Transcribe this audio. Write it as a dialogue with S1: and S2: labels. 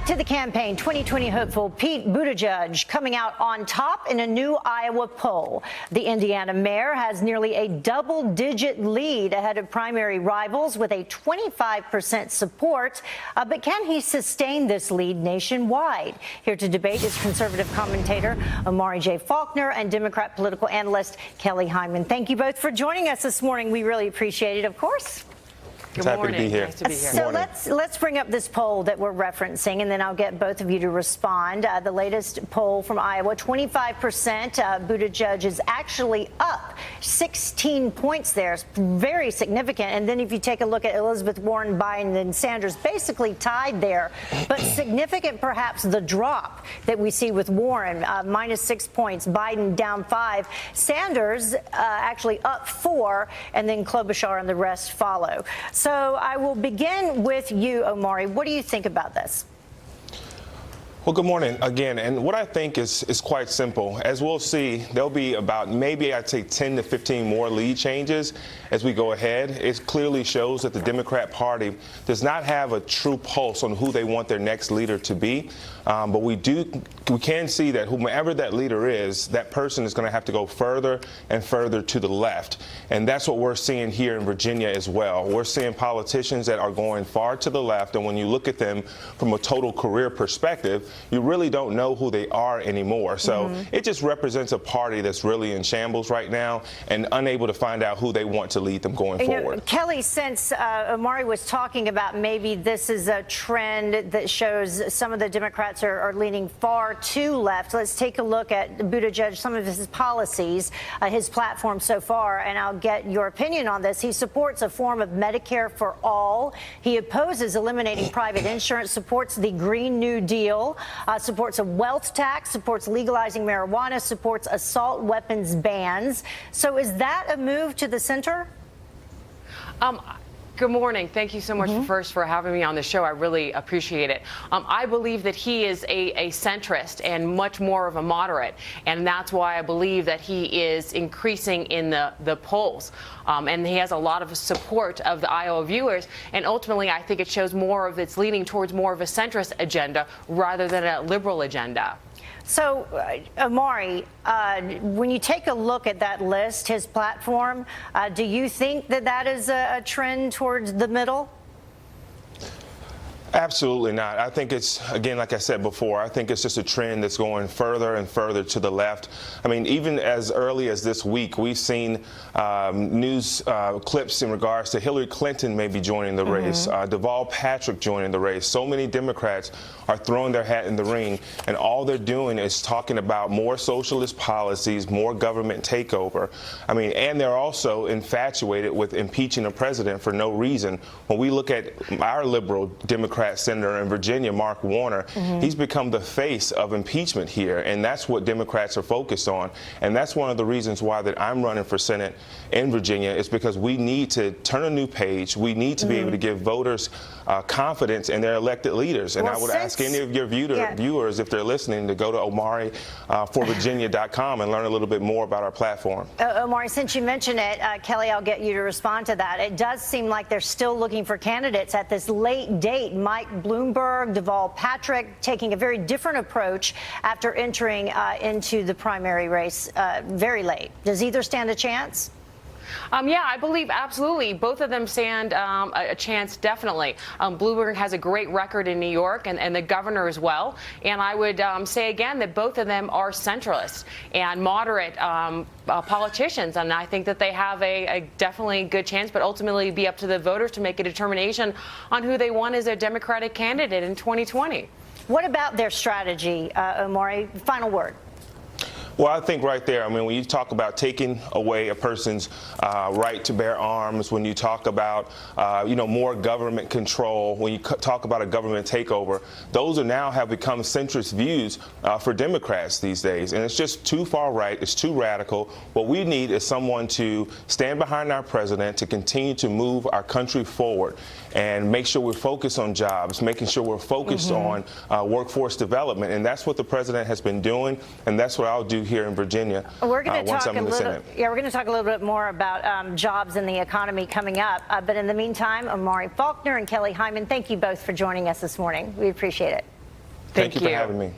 S1: to the campaign. 2020 hopeful Pete Buttigieg coming out on top in a new Iowa poll. The Indiana mayor has nearly a double-digit lead ahead of primary rivals with a 25% support. But can he sustain this lead nationwide? Here to debate is conservative commentator Omari J. Faulkner and Democrat political analyst Kelly Hyman. Thank you both for joining us this morning. We really appreciate it, of course.
S2: Good morning. Happy to be here.
S3: Nice to be here.
S1: So let's bring up this poll that we're referencing, and then I'll get both of you to respond. The latest poll from Iowa, 25%. Buttigieg is actually up 16 points there. It's very significant. And then if you take a look at Elizabeth Warren, Biden, and Sanders, basically tied there. But significant, perhaps, the drop that we see with Warren, minus 6 points, Biden down 5, Sanders actually up 4, and then Klobuchar and the rest follow. So I will begin with you, Omari. What do you think about this?
S2: Well, good morning again. And what I think is quite simple. As we'll see, there'll be about maybe I'd say 10 to 15 more lead changes as we go ahead. It clearly shows that the Democrat Party does not have a true pulse on who they want their next leader to be. But we can see that whomever that leader is, that person is going to have to go further and further to the left. And that's what we're seeing here in Virginia as well. We're seeing politicians that are going far to the left. And when you look at them from a total career perspective, you really don't know who they are anymore. So it just represents a party that's really in shambles right now and unable to find out who they want to lead them going forward.
S1: Kelly, since Omari was talking about maybe this is a trend that shows some of the Democrats are leaning far to left, let's take a look at Buttigieg, some of his policies, his platform so far, and I'll get your opinion on this. He supports a form of Medicare for all. He opposes eliminating private insurance, supports the Green New Deal, supports a wealth tax, supports legalizing marijuana, supports assault weapons bans. So is that a move to the center?
S3: Good morning. Thank you so much first for having me on the show. I really appreciate it. I believe that he is a centrist and much more of a moderate, and that's why I believe that he is increasing in the polls. And he has a lot of support of the Iowa viewers, and ultimately I think it shows more of it's leaning towards more of a centrist agenda rather than a liberal agenda.
S1: So, Omari, when you take a look at that list, his platform, do you think that that is a trend towards the middle?
S2: Absolutely not. I think it's, again, like I said before, I think it's just a trend that's going further and further to the left. I mean, even as early as this week, we've seen news clips in regards to Hillary Clinton maybe joining the race, Deval Patrick joining the race. So many Democrats are throwing their hat in the ring, and all they're doing is talking about more socialist policies, more government takeover. I mean, and they're also infatuated with impeaching a president for no reason. When we look at our liberal Democrat senator in Virginia, Mark Warner, he's become the face of impeachment here, and that's what Democrats are focused on. And that's one of the reasons why that I'm running for Senate in Virginia, is because we need to turn a new page. We need to be able to give voters confidence in their elected leaders. And I would ask any of your viewers, if they're listening, to go to omariforvirginia.com and learn a little bit more about our platform.
S1: Omari, since you mentioned it, Kelly, I'll get you to respond to that. It does seem like they're still looking for candidates at this late date. Mike Bloomberg, Deval Patrick taking a very different approach after entering into the primary race very late. Does either stand a chance?
S3: Yeah, I believe absolutely. Both of them stand a chance, definitely. Bloomberg has a great record in New York, and the governor as well. And I would say again that both of them are centralists and moderate politicians. And I think that they have a definitely good chance, but ultimately be up to the voters to make a determination on who they want as a Democratic candidate in 2020.
S1: What about their strategy, Omari? Final word.
S2: Well, I think right there, I mean, when you talk about taking away a person's right to bear arms, when you talk about, more government control, when you talk about a government takeover, those are now have become centrist views for Democrats these days. And it's just too far right. It's too radical. What we need is someone to stand behind our president to continue to move our country forward and make sure we're focused on jobs, making sure we're focused on workforce development. And that's what the president has been doing, and that's what I'll do here in Virginia
S1: we're going to
S2: once
S1: talk
S2: I'm in the Senate.
S1: We're going to talk a little bit more about jobs and the economy coming up. But in the meantime, Omari Faulkner and Kelly Hyman, thank you both for joining us this morning. We appreciate it.
S2: Thank you for
S3: you.
S2: having me.